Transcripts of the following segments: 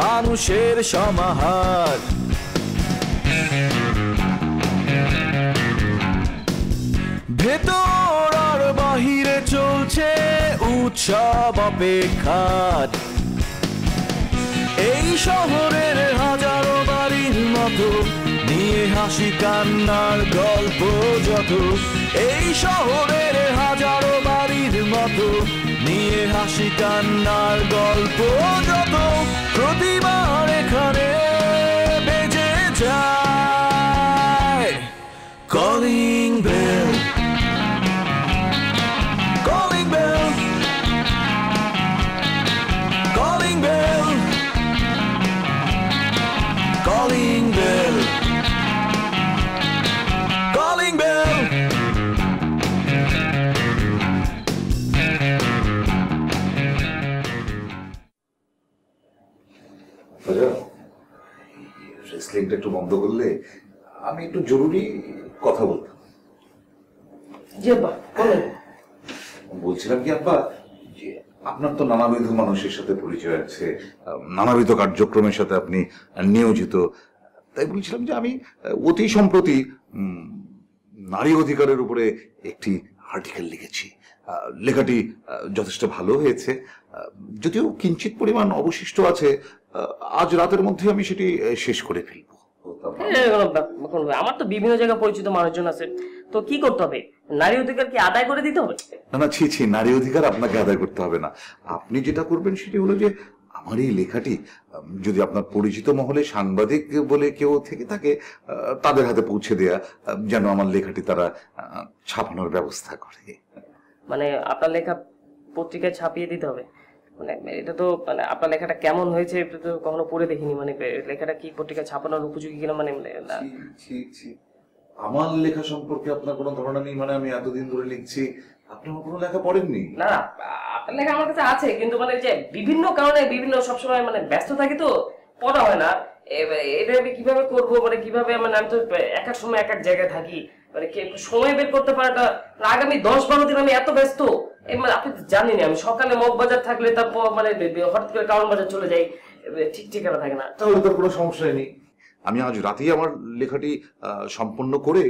মানুষের সমাহার। ভেতর আর বাহিরে চলছে উৎসব অপেক্ষার। এই শহরের হাজারো বাড়ির মতো নিয়ে হাসি কান্নার গল্প যত, এই শহরের হাজারো বাড়ির মতো নিয়ে হাসি কান্নার গল্প যত, প্রতিবার এখানে বেজে যায় calling bell, calling bell, calling bell, calling bell, calling bell. রেসলিংটা একটু বন্ধ করলে আমি একটু জরুরি কথা বলতাম। জি আব্বা বলেন। বলছিলাম কি আব্বা, যে আপনার তো নানাবিধ মানুষের সাথে পরিচয় আছে, নানাবিধ কার্যক্রমের সাথে আপনি নিয়োজিত, তাই বলছিলাম যে আমি অতি সম্প্রতি নারী অধিকারের উপরে একটি আর্টিকেল লিখেছি। লেখাটি যথেষ্ট ভালো হয়েছে, যদিও কিঞ্চিত পরিমাণ অবশিষ্ট আছে। আজ রাতের মধ্যে আমি সেটি শেষ করে ফেলবো। আমার তো বিভিন্ন জায়গায় পরিচিত মানুষজন আছে, তো কি করতে হবে? নারী অধিকার কি আদায় করে দিতে হবে? না না, ছি ছি, নারী অধিকার আপনাকে আদায় করতে হবে না। আপনি যেটা করবেন সেটি হলো যে আমার এই লেখাটি যদি আপনার পরিচিত মহলে সাংবাদিক বলে কেউ থেকে থাকে, তাদের হাতে পৌঁছে দেয়া, যেন আমার লেখাটি তারা ছাপানোর ব্যবস্থা করে। মানে আপনার লেখা পত্রিকায় ছাপিয়ে দিতে হবে? মানে এটা তো মানে আপনার লেখাটা কেমন হয়েছে এটা তো কখনো পড়ে দেখিনি। মানে লেখাটা কি পত্রিকায় ছাপানোর উপযোগী কিনা? মানে আমার লেখা সম্পর্কে আপনার কোনো ধারণা নেই? মানে আমি এতদিন ধরে লিখছি, আপনি আমার কোনো লেখা পড়েননি? না, আপনার লেখা আমার কাছে আছে, কিন্তু মানে যে বিভিন্ন কারণে বিভিন্ন সবসময় মানে ব্যস্ত থাকি তো পড়া হয় না। এটা আমি কিভাবে করবো, মানে কিভাবে মানে আমি তো এক এক সময় এক এক জায়গায় থাকি, মানে সময় বের করতে পারাটা আগামী 10-12 দিন আমি এত ব্যস্ত। মানে আপনি জানেন আমি সকালে মগবাজার থাকলে তারপর মানে হঠাৎ করে কারণ বাজার চলে যাই, ঠিক ঠিকানা থাকে না। তাহলে তো কোনো সমস্যাই নেই। আমি আজ রাতেই আমার লেখাটি সম্পন্ন করে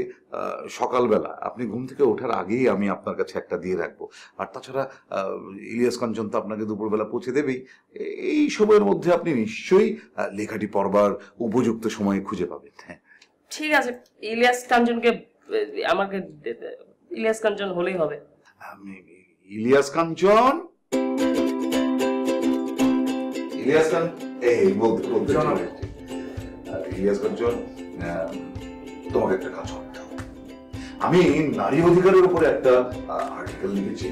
সকালবেলা আপনি ঘুম থেকে ওঠার আগেই আমি আপনার কাছে একটা দিয়ে রাখবো। আর তাছাড়া ইলিয়াস কাঞ্চন তো আপনাকে দুপুরবেলা পৌঁছে দেবেই। এই সময়ের মধ্যে আপনি নিশ্চয়ই লেখাটি পড়বার উপযুক্ত সময় খুঁজে পাবেন। হ্যাঁ ঠিক আছে, ইলিয়াস কাঞ্চনকে আমাকে ইলিয়াস কাঞ্চন হলেই হবে। ইলিয়াস কাঞ্চন, ইলিয়াস কাঞ্চন, এই বলতে বলতে ইলিয়াস কাঞ্চন, তোমাকে একটা কাজ করতে হবে। আমি নারী অধিকারের উপরে একটা আর্টিকেল লিখেছি।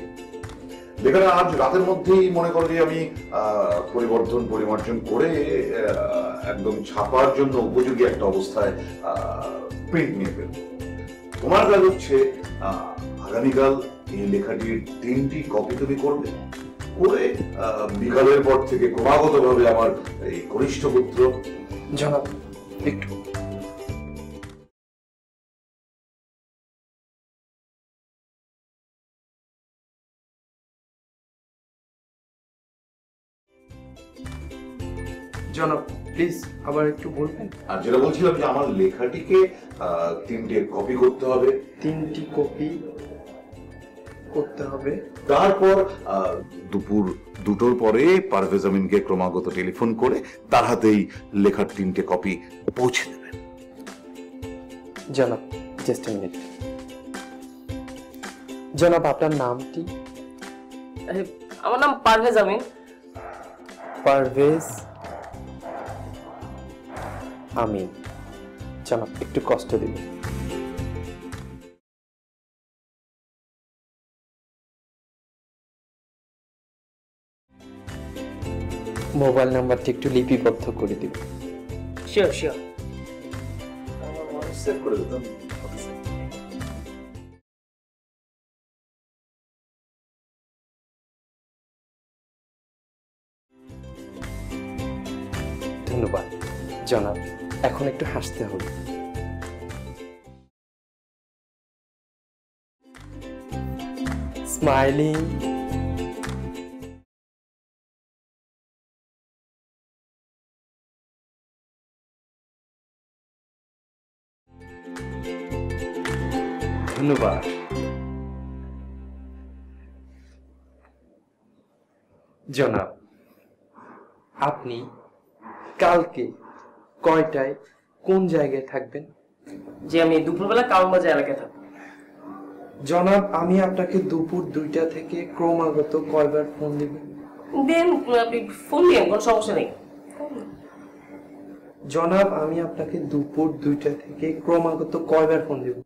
লেখাটা আজ রাতের মধ্যেই মনে করো যে আমি পরিমার্জন করে একদম ছাপার জন্য উপযোগী একটা অবস্থায় প্রিন্ট নিয়ে ফেলব। তোমার কাজ হচ্ছে আগামীকাল এই লেখাটির 3টি কপি তুমি করবে, করে বিকালের পর থেকে ক্রমাগত ভাবে আমার এই কনিষ্ঠ পুত্র জনাব একটু জনাব প্লিজ আবার একটু বলবেন। আর যেটা বলছিলাম যে আমার লেখাটিকে 3টে কপি করতে হবে। 3টি কপি করতে হবে। তারপর দুপুর 2টোর পরে পারভেজ আমিনকে ক্রমাগত টেলিফোন করে তার হাতেই লেখার 3টে কপি পৌঁছে দেবেন। জনাব জাস্ট এ মিনিট। জনাব আপনার নামটি? আমার নাম পারভেজ আমিন। পারভেজ আমিন। জনাব একটু কষ্ট দিবেন। মোবাইল নাম্বারটি একটু লিপিবদ্ধ করে দিবেন। Sure sure. সেভ করে দিতাম। ধন্যবাদ জনাব, এখন একটু হাসতে হবে। স্মাইলিং। ধন্যবাদ। জনাব, আপনি কালকে কয়টায় কোন জায়গায় থাকবেন? যে আমি দুপুরবেলা কাউমাজা এলাকায় থাকবো। জনাব, আমি আপনাকে দুপুর 2টা থেকে ক্রমাগত কয়বার ফোন দিবেন? দেন আপনি ফোন দিন, কোনো সমস্যা নেই। জনাব, আমি আপনাকে দুপুর 2টা থেকে ক্রমাগত কয়বার ফোন দিব?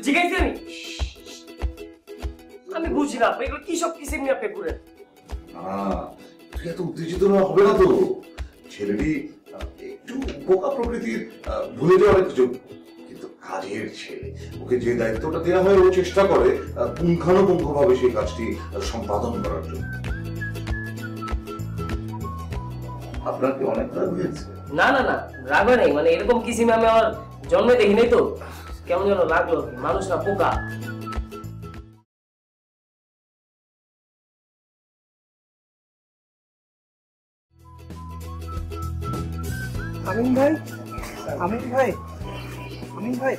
জিজ্ঞাসা আমি বুঝি না এগুলো কি সব কিসে নিয়ে আপনি ঘুরেন। তুই এত উত্তেজিত না হবে না তো। ছেলেটি একটু বোকা প্রকৃতির, ভুলে যাওয়ার একটু, কিন্তু কাজের ছেলে। ওকে যে দায়িত্বটা দেওয়া হয় ও চেষ্টা করে পুঙ্খানুপুঙ্খভাবে সেই কাজটি সম্পাদন করার জন্য। আপনার কি অনেক রাগ হয়েছে? না না না, রাগ হয় নাই, মানে এরকম কিসিমে আমি আমার জন্মে দেখি নাই তো, কেমন যেন লাগলো। মানুষ না পোকা। আমিন ভাই, আমিন ভাই, আমিন ভাই,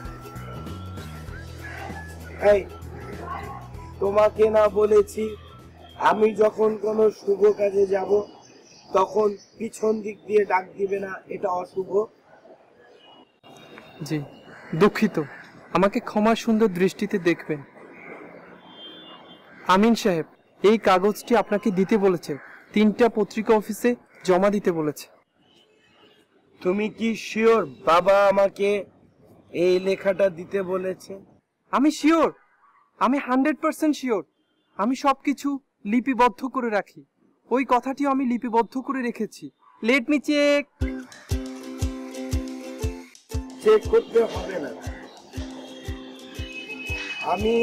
এই তোমাকে না বলেছি আমি যখন কোনো শুভ কাজে যাব তখন পিছন দিক দিয়ে ডাক দিবে না, এটা অশুভ। জি দুঃখিত, আমাকে ক্ষমা সুন্দর দৃষ্টিতে দেখবেন। আমিন সাহেব, এই কাগজটি আপনাকে দিতে বলেছে, 3টা পত্রিকা অফিসে জমা দিতে বলেছে। তুমি কি শিওর বাবা আমাকে এই লেখাটা দিতে বলেছে? আমি শিওর, আমি 100% শিওর। আমি সবকিছু লিপিবদ্ধ করে রাখি, ওই কথাটিও আমি লিপিবদ্ধ করে রেখেছি। Let me check. চেক করতে হবে না, আমি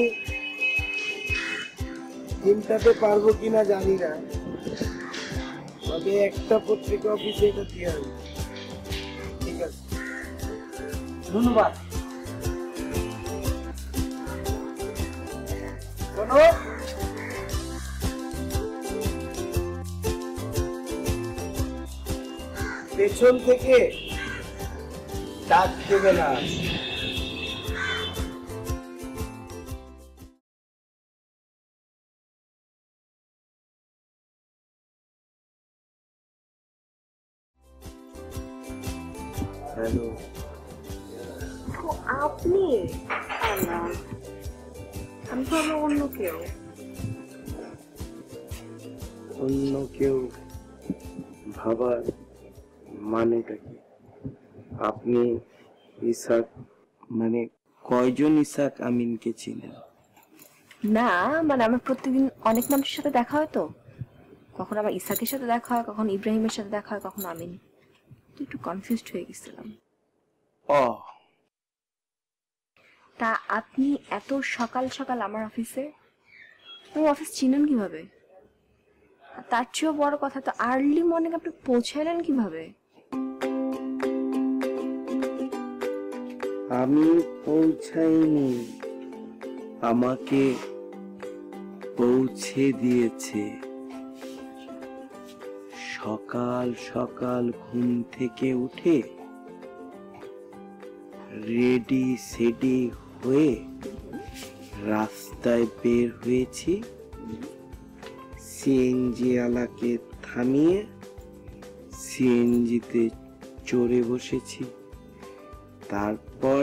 চিন্তাতে পারবো কিনা জানি না, তবে একটা পত্রিকা অফিসে এটা দিয়ে হবে। ঠিক আছে, ধন্যবাদ। শোনো, পেছন থেকে ডাক দেবে না। হ্যালো, আপনি? আল্লাহ, আমি ভাবলাম অন্য কেউ। অন্য কেউ ভাবার মানেটা কি? আপনি ইসাক, মানে কয়জন ইসাক আমিনকে চিনেন? না মানে আমার প্রত্যেকদিন অনেক মানুষের সাথে দেখা হয় তো, কখন আমার ইসাকের সাথে দেখা হয়, কখন ইব্রাহিমের সাথে দেখা হয়, কখন আমিন। তো একটু কনফিউজড হয়ে গেছিলাম। ও, তা আপনি এত সকাল সকাল আমার অফিসে? আমার অফিস চিনেন কিভাবে? আর তার চেয়েও বড় কথা, তো আর্লি মর্নিং আপনি পৌঁছালেন কিভাবে? আমি পৌঁছাইনি, আমাকে পৌঁছে দিয়েছে। সকাল সকাল ঘুম থেকে উঠে রেডি সেডি হয়ে রাস্তায় বের হয়েছি, সিএনজি আলাকে থামিয়ে সিএনজিতে চড়ে বসেছি। তারপর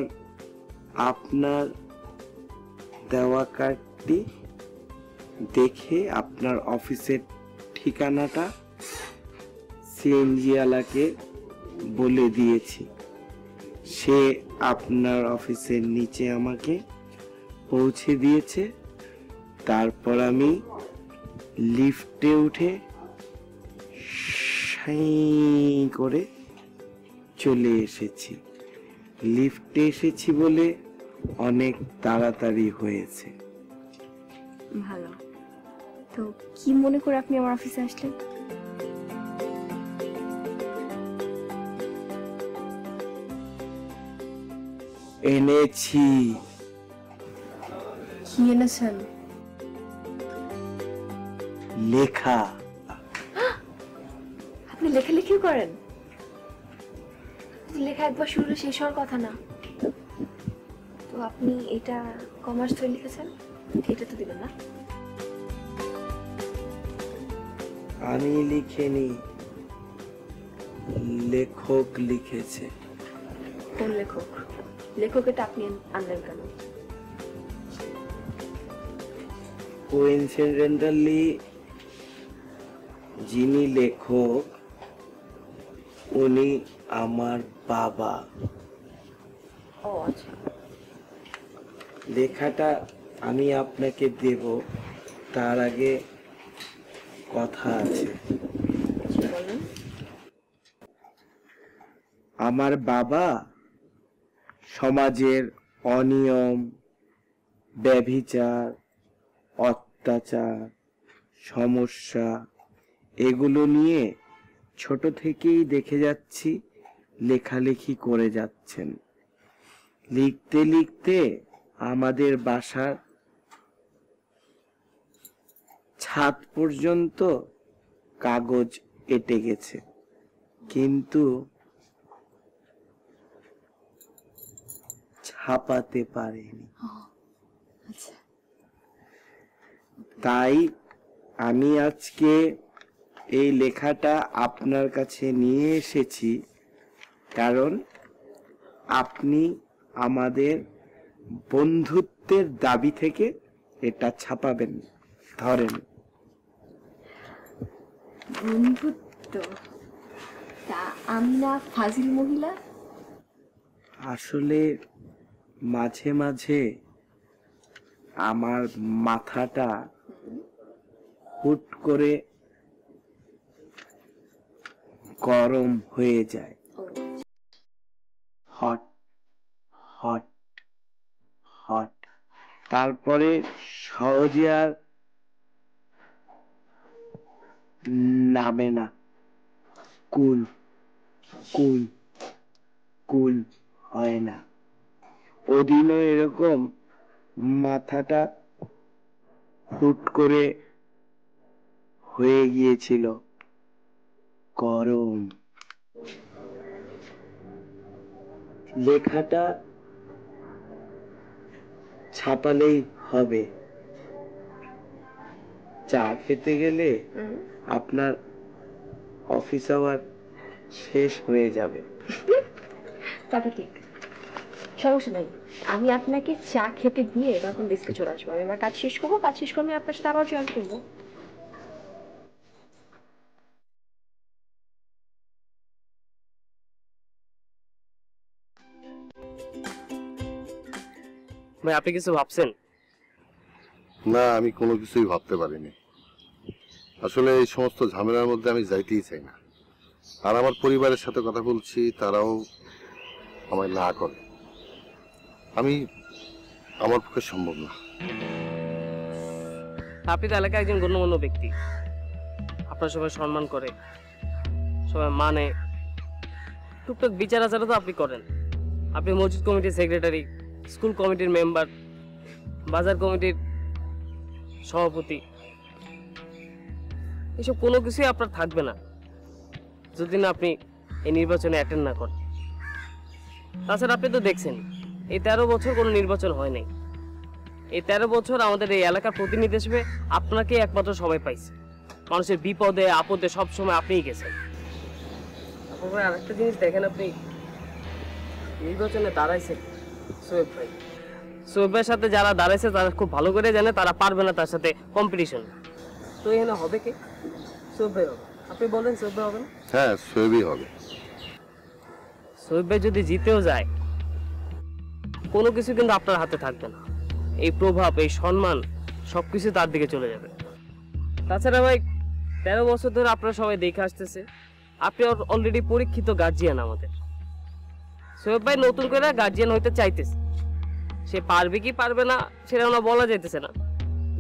আপনার দেওয়া কার্ডটি দেখে আপনার অফিসের ঠিকানাটা সিএনজি আলাকে বলে দিয়েছি, সে আপনার অফিসের নিচে আমাকে পৌঁছে দিয়েছে। তারপর আমি লিফটে উঠে সাই করে চলে এসেছি। লিফটে এসেছি বলে অনেক তাড়াতাড়ি হয়েছে। ভালো। তো কি মনে করে আপনি আমার অফিসে আসলেন? এনেছি। কি এনেছেন? লেখা। আপনি লেখালেখিও করেন? লেখা একবার শুরু হলে শেষ হওয়ার কথা না। তো আপনি এটা কমার্স ধরে লিখেছেন, এটা তো দিবেন না? আমি লিখিনি, লেখক লিখেছে। কোন লেখক? লেখক এটা আপনি আনলেন কেন? কোইন্সিডেন্টালি যিনি লেখক উনি আমার বাবা। ও আচ্ছা। লেখাটা আমি আপনাকে দেব, তার আগে কথা আছে। জি বলুন। আমার বাবা সমাজের অনিয়ম, ব্যভিচার, অত্যাচার, সমস্যা এগুলো নিয়ে ছোট থেকেই দেখে যাচ্ছি লেখালেখি করে যাচ্ছেন। লিখতে লিখতে আমাদের বাসার ছাদ পর্যন্ত কাগজ এঁটে গেছে, কিন্তু ছাপাতে পারেনি। তাই আমি আজকে এই লেখাটা আপনার কাছে নিয়ে এসেছি, কারণ আপনি আমাদের বন্ধুত্বের দাবি থেকে এটা ছাপাবেন। ধরেন। বন্ধুত্ব? তা আমি না ফাজিল মহিলা? আসলে মাঝে মাঝে আমার মাথাটা হুট করে গরম হয়ে যায়। হট হট হট, তারপরে সহজে আর নামে না। কুল কুল কুল হয় না। ওদিনও এরকম মাথাটা হুট করে হয়ে গিয়েছিল গরম। লেখাটা ছাপালেই হবে। চা খেতে গেলে আপনার অফিস আওয়ার শেষ হয়ে যাবে। তবে ঠিক, সমস্যা নাই। আমি আপনাকে চা খেতে দিয়ে তখন ডিস্কে চলে আসবো। আমি আমার কাজ শেষ করবো, কাজ শেষ করে আমি আপনার সাথে আবার জয়েন করবো। ভাই আপনি কিছু ভাবছেন? না, আমি কোনো কিছুই ভাবতে পারিনি। আসলে এই সমস্ত ঝামেলার মধ্যে আমি যাইতেই চাই না। আর আমার পরিবারের সাথে কথা বলছি, তারাও আমায় না করে। আমার পক্ষে সম্ভব না। আপনি তো এলাকায় একজন গণ্যমান্য ব্যক্তি, আপনার সবাই সম্মান করে, সবাই মানে। টুকটাক বিচার আচারও তো আপনি করেন। আপনি মসজিদ কমিটির সেক্রেটারি, স্কুল কমিটির মেম্বার, বাজার কমিটির সভাপতি। এসব কোনো কিছুই আপনার থাকবে না যদি না আপনি এই নির্বাচনে অ্যাটেন্ড না করেন। তাছাড়া আপনি তো দেখছেন এই 13 বছর কোনো নির্বাচন হয় নাই। এই 13 বছর আমাদের এই এলাকার প্রতিনিধি হিসেবে আপনাকে একমাত্র সবাই পাইছে। মানুষের বিপদে আপদে সবসময় আপনিই গেছেন। আপনার আরেকটা জিনিস দেখেন, আপনি নির্বাচনে দাঁড়াইছেন সোহেব ভাই। সোহেব ভাইয়ের সাথে যারা দাঁড়াইছে তারা খুব ভালো করে জানে তারা পারবে না তার সাথে কম্পিটিশন। তো এখানে হবে কি? সোহেব ভাই হবে। আপনি বলেন সোহেব ভাই হবে না? হ্যাঁ, সোহেবই হবে। সোহেব ভাই যদি জিতেও যায়, কোনো কিছু কিন্তু আপনার হাতে থাকবে না। এই প্রভাব, এই সম্মান সবকিছু তার দিকে চলে যাবে। তাছাড়া ভাই 13 বছর ধরে আপনারা সবাই দেখে আসতেছে, আপনি অলরেডি পরীক্ষিত গার্জিয়ান আমাদের। সোহেব ভাই নতুন করে গার্জিয়ান হইতে চাইতেছে, সে পারবে কি পারবে না সেটা আমরা বলা যাইতেছে না,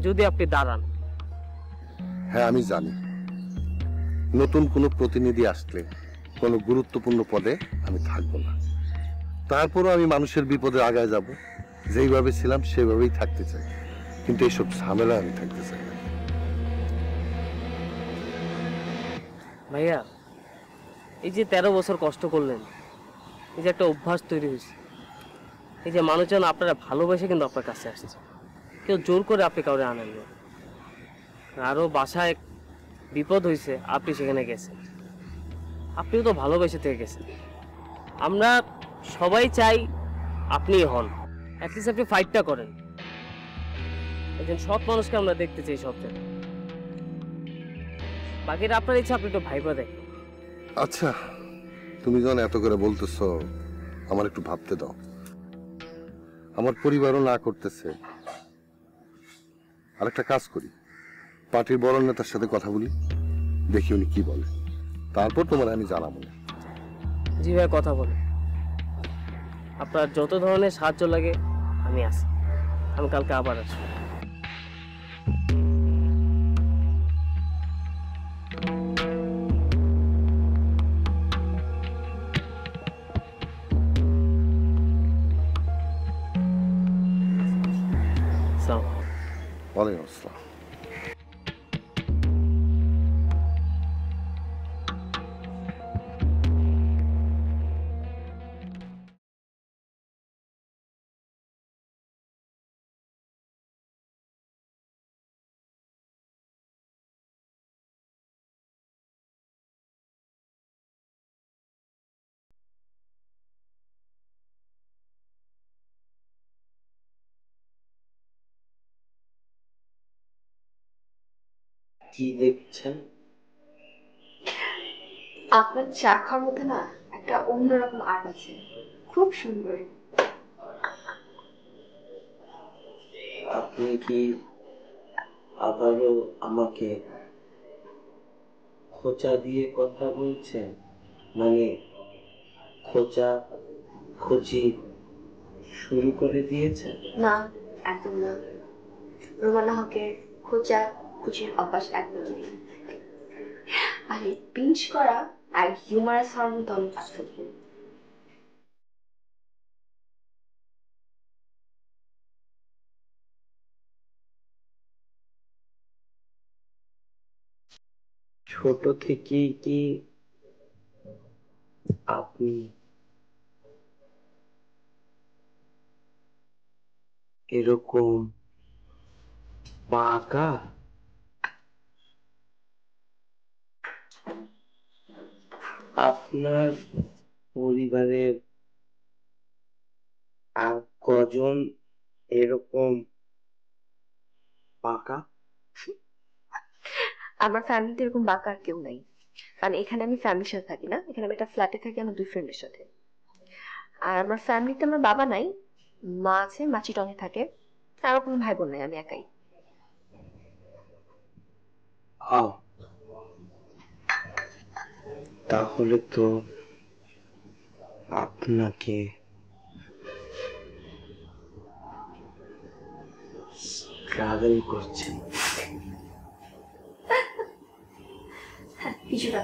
যদি আপনি দাঁড়ান। হ্যাঁ, আমি জানি নতুন কোনো প্রতিনিধি আসলে কোনো গুরুত্বপূর্ণ পদে আমি থাকবো না। তারপরও আমি মানুষের বিপদে আগায় যাব, যেইভাবে ছিলাম সেভাবেই থাকতে চাই। কিন্তু এইসব ঝামেলা আমি থাকতে চাই না। ভাইয়া, এই যে 13 বছর কষ্ট করলেন, এই যে একটা অভ্যাস তৈরি হয়েছে, এই যে মানুষজন আপনারা ভালোবেসে কিন্তু আপনার কাছে আসছে, কেউ জোর করে আপনি কাউরে আনেন না। আরও বাসায় বিপদ হয়েছে, আপনি সেখানে গেছেন, আপনিও তো ভালোবেসে থেকে গেছেন। আমরা সবাই চাই আপনিই হন, অ্যাটলিস্ট আপনি ফাইটটা করেন। একজন সৎ মানুষকে আমরা দেখতে চাই সব জায়গায়। বাকিটা আপনার ইচ্ছা, আপনি একটু ভাইবা দেখেন। আচ্ছা, তুমি যখন এত করে বলতেছো, আমার একটু ভাবতে দাও। আমার পরিবারও না করতেছে, আরেকটা কাজ করি, পার্টির বড় নেতার সাথে কথা বলি, দেখি উনি কি বলে, তারপর তোমার আমি জানাবো। জি ভাই, কথা বলে আপনার যত ধরনের সাহায্য লাগে আমি আছি। আমি কালকে আবার আসবো। ওয়ালাইকুম আসসালাম। কি দেখছেন? আপনার চা খাওয়ার মধ্যে না একটা অন্যরকম আর্ট আছে, খুব সুন্দর। আপনি কি আবারও আমাকে খোঁচা দিয়ে কথা বলছেন? মানে খোঁচা খুঁজি শুরু করে দিয়েছেন? না, একদম না। রোমানা হকের খোঁচা খুচির অভ্যাস একদমই নেই। আর এই পিঞ্চ করা আর হিউমারাস হওয়ার মতো আমি পার্থক্য। ছোট থেকেই কি আপনি এরকম বাঁকা? আপনার পরিবারের আর কজন এরকম বাঁকা? আমার ফ্যামিলিতে এরকম বাঁকা আর কেউ নাই, কারণ এখানে আমি ফ্যামিলির সাথে থাকি না, এখানে আমি একটা ফ্ল্যাটে থাকি আমার 2 ফ্রেন্ডের সাথে। আর আমার ফ্যামিলিতে আমার বাবা নাই, মা আছে, মা চিটংয়ে থাকে। আমার কোনো ভাই বোন নাই, আমি একাই। তাহলে তো আপনাকে ট্রাভেল করছেন। কিছুটা।